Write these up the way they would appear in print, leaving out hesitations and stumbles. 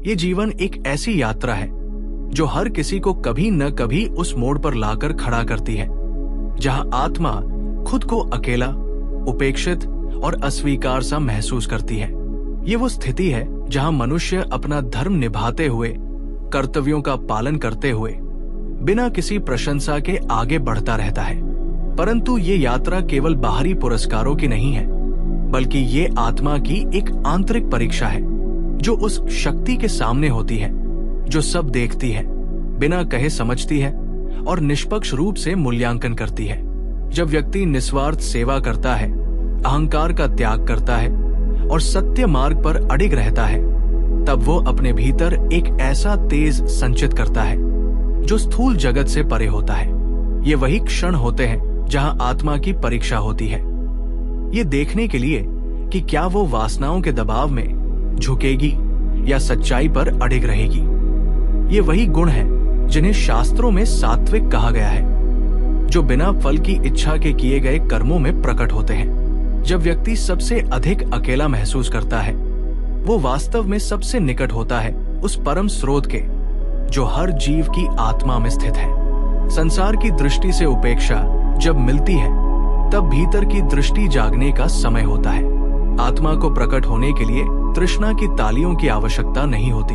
ये जीवन एक ऐसी यात्रा है जो हर किसी को कभी न कभी उस मोड़ पर लाकर खड़ा करती है जहां आत्मा खुद को अकेला, उपेक्षित और अस्वीकार सा महसूस करती है। ये वो स्थिति है जहां मनुष्य अपना धर्म निभाते हुए, कर्तव्यों का पालन करते हुए बिना किसी प्रशंसा के आगे बढ़ता रहता है। परंतु ये यात्रा केवल बाहरी पुरस्कारों की नहीं है, बल्कि ये आत्मा की एक आंतरिक परीक्षा है जो उस शक्ति के सामने होती है जो सब देखती है, बिना कहे समझती है और निष्पक्ष रूप से मूल्यांकन करती है। जब व्यक्ति निस्वार्थ सेवा करता है, अहंकार का त्याग करता है और सत्य मार्ग पर अडिग रहता है, तब वो अपने भीतर एक ऐसा तेज संचित करता है जो स्थूल जगत से परे होता है। ये वही क्षण होते हैं जहां आत्मा की परीक्षा होती है, ये देखने के लिए कि क्या वो वासनाओं के दबाव में झुकेगी या सच्चाई पर अडिग रहेगी। ये वही गुण हैं जिन्हें शास्त्रों में सात्विक कहा गया है, जो बिना फल की इच्छा के किए गए कर्मों में प्रकट होते हैं। जब व्यक्ति सबसे अधिक अकेला महसूस करता है, वो वास्तव में सबसे निकट होता है उस परम स्रोत के जो हर जीव की आत्मा में स्थित है। संसार की दृष्टि से उपेक्षा जब मिलती है, तब भीतर की दृष्टि जागने का समय होता है। आत्मा को प्रकट होने के लिए तृष्णा की तालियों की आवश्यकता नहीं होती।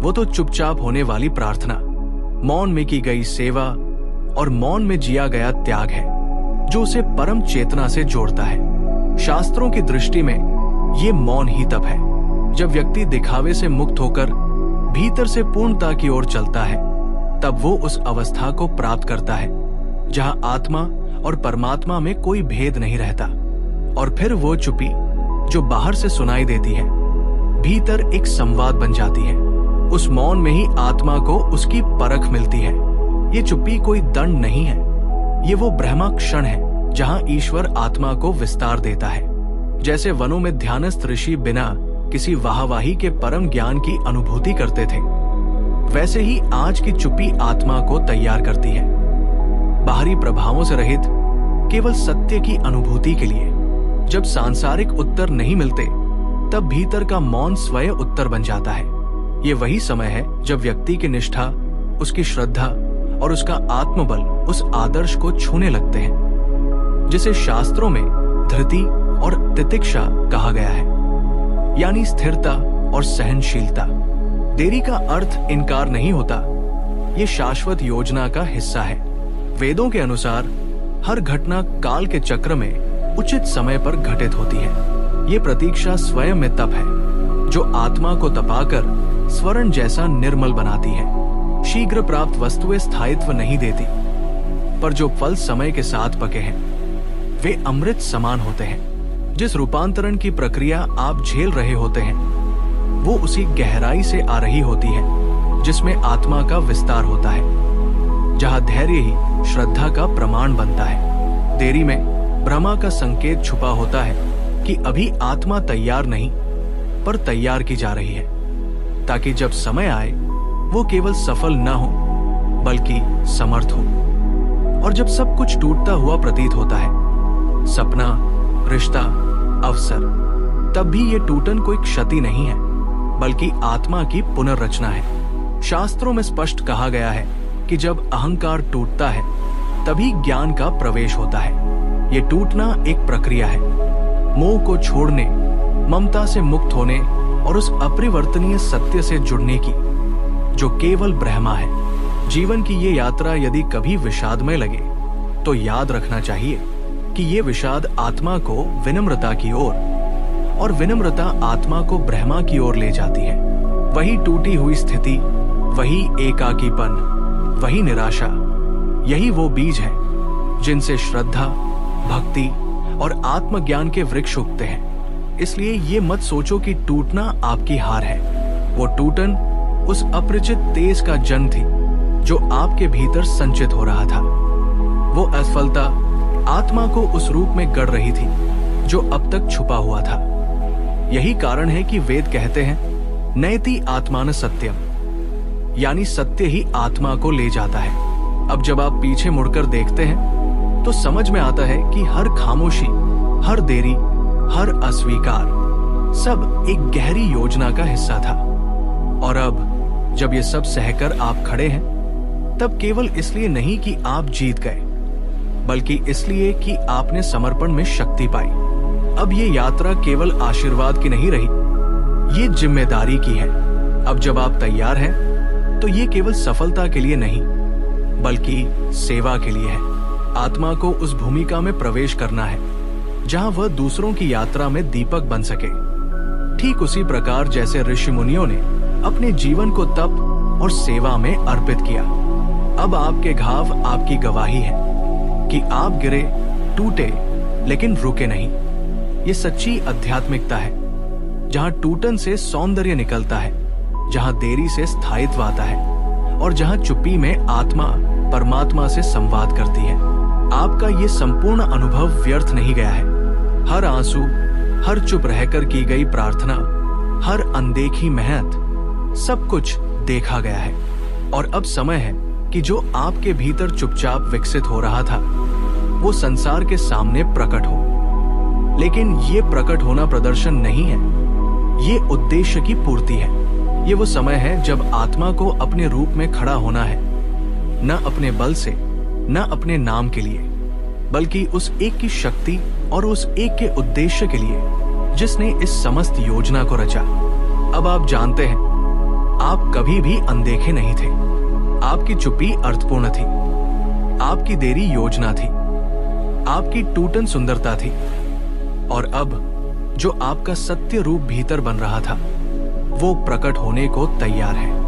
वो तो चुपचाप होने वाली प्रार्थना, मौन में की गई सेवा और मौन में जिया गया त्याग है जो उसे परम चेतना से जोड़ता है। शास्त्रों की दृष्टि में ये मौन ही तप है जब व्यक्ति दिखावे से मुक्त होकर भीतर से पूर्णता की ओर चलता है। तब वो उस अवस्था को प्राप्त करता है जहां आत्मा और परमात्मा में कोई भेद नहीं रहता, और फिर वो चुप्पी जो बाहर से सुनाई देती है, भीतर एक संवाद बन जाती है। उस मौन में ही आत्मा को उसकी परख मिलती है। ये चुप्पी कोई दंड नहीं है, ये वो ब्रह्मा क्षण है जहां ईश्वर आत्मा को विस्तार देता है। जैसे वनों में ध्यानस्थ ऋषि बिना किसी वाहवाही के परम ज्ञान की अनुभूति करते थे, वैसे ही आज की चुप्पी आत्मा को तैयार करती है, बाहरी प्रभावों से रहित, केवल सत्य की अनुभूति के लिए। जब सांसारिक उत्तर नहीं मिलते, तब भीतर का मौन स्वयं उत्तर बन जाता है। ये वही समय है जब व्यक्ति की निष्ठा, उसकी श्रद्धा और उसका आत्मबल उस आदर्श को छूने लगते हैं जिसे शास्त्रों में धृति और तितिक्षा कहा गया है, यानी स्थिरता और सहनशीलता। देरी का अर्थ इनकार नहीं होता, ये शाश्वत योजना का हिस्सा है। वेदों के अनुसार हर घटना काल के चक्र में उचित समय पर घटित होती है। ये प्रतीक्षा स्वयं में तप है जो आत्मा को तपाकर स्वर्ण जैसा निर्मल बनाती है। शीघ्र प्राप्त वस्तुएं स्थायित्व नहीं देती, पर जो फल समय के साथ पके हैं वे अमृत समान होते हैं। जिस रूपांतरण की प्रक्रिया आप झेल रहे होते हैं, वो उसी गहराई से आ रही होती है जिसमें आत्मा का विस्तार होता है, जहां धैर्य ही श्रद्धा का प्रमाण बनता है। देरी में भ्रमा का संकेत छुपा होता है कि अभी आत्मा तैयार नहीं, पर तैयार की जा रही है, ताकि जब समय आए वो केवल सफल न हो बल्कि समर्थ हो। और जब सब कुछ टूटता हुआ प्रतीत होता है, सपना, रिश्ता, अवसर, तब भी ये टूटन कोई क्षति नहीं है बल्कि आत्मा की पुनर्रचना है। शास्त्रों में स्पष्ट कहा गया है कि जब अहंकार टूटता है तभी ज्ञान का प्रवेश होता है। ये टूटना एक प्रक्रिया है, मोह को छोड़ने, ममता से मुक्त होने और उस अपरिवर्तनीय सत्य से जुड़ने की जो केवल ब्रह्मा है। जीवन की ये यात्रा यदि कभी विषादमय लगे तो याद रखना चाहिए कि ये विषाद आत्मा को विनम्रता की ओर और विनम्रता आत्मा को ब्रह्मा की ओर ले जाती है। वही टूटी हुई स्थिति, वही एकाकीपन, वही निराशा, यही वो बीज है जिनसे श्रद्धा, भक्ति और आत्मज्ञान के वृक्ष उगते हैं। इसलिए ये मत सोचो कि टूटना आपकी हार है। वो टूटन उस अपरिचित तेज का जन्म थी जो आपके भीतर संचित हो रहा था। वो असफलता आत्मा को उस रूप में गढ़ रही थी जो अब तक छुपा हुआ था। यही कारण है कि वेद कहते हैं नयति आत्मान सत्यम, यानी सत्य ही आत्मा को ले जाता है। अब जब आप पीछे मुड़कर देखते हैं तो समझ में आता है कि हर खामोशी, हर देरी, हर अस्वीकार सब एक गहरी योजना का हिस्सा था। और अब जब ये सब सहकर आप खड़े हैं, तब केवल इसलिए नहीं कि आप जीत गए, बल्कि इसलिए कि आपने समर्पण में शक्ति पाई। अब ये यात्रा केवल आशीर्वाद की नहीं रही, ये जिम्मेदारी की है। अब जब आप तैयार हैं, तो ये केवल सफलता के लिए नहीं, बल्कि सेवा के लिए है। आत्मा को उस भूमिका में प्रवेश करना है जहां वह दूसरों की यात्रा में दीपक बन सके। ठीक उसी प्रकार जैसे ऋषि मुनियों ने अपने जीवन को तप और सेवा में अर्पित किया। अब आपके घाव आपकी गवाही है कि आप गिरे, टूटे, लेकिन रुके नहीं। ये सच्ची आध्यात्मिकता है, जहां टूटन से सौंदर्य निकलता है, जहां देरी से स्थायित्व आता है और जहां चुप्पी में आत्मा परमात्मा से संवाद करती है। आपका ये संपूर्ण अनुभव व्यर्थ नहीं गया है। हर आंसू, हर चुप रहकर की गई प्रार्थना, हर अनदेखी मेहनत, सब कुछ देखा गया है। और अब समय है कि जो आपके भीतर चुपचाप विकसित हो रहा था, वो संसार के सामने प्रकट हो। लेकिन ये प्रकट होना प्रदर्शन नहीं है, ये उद्देश्य की पूर्ति है। ये वो समय है जब आत्मा को अपने रूप में खड़ा होना है, न अपने बल से, न अपने नाम के लिए, बल्कि उस एक की शक्ति और उस एक के उद्देश्य के लिए जिसने इस समस्त योजना को रचा। अब आप जानते हैं, आप कभी भी अनदेखे नहीं थे। आपकी चुप्पी अर्थपूर्ण थी, आपकी देरी योजना थी, आपकी टूटन सुंदरता थी। और अब जो आपका सत्य रूप भीतर बन रहा था, वो प्रकट होने को तैयार है।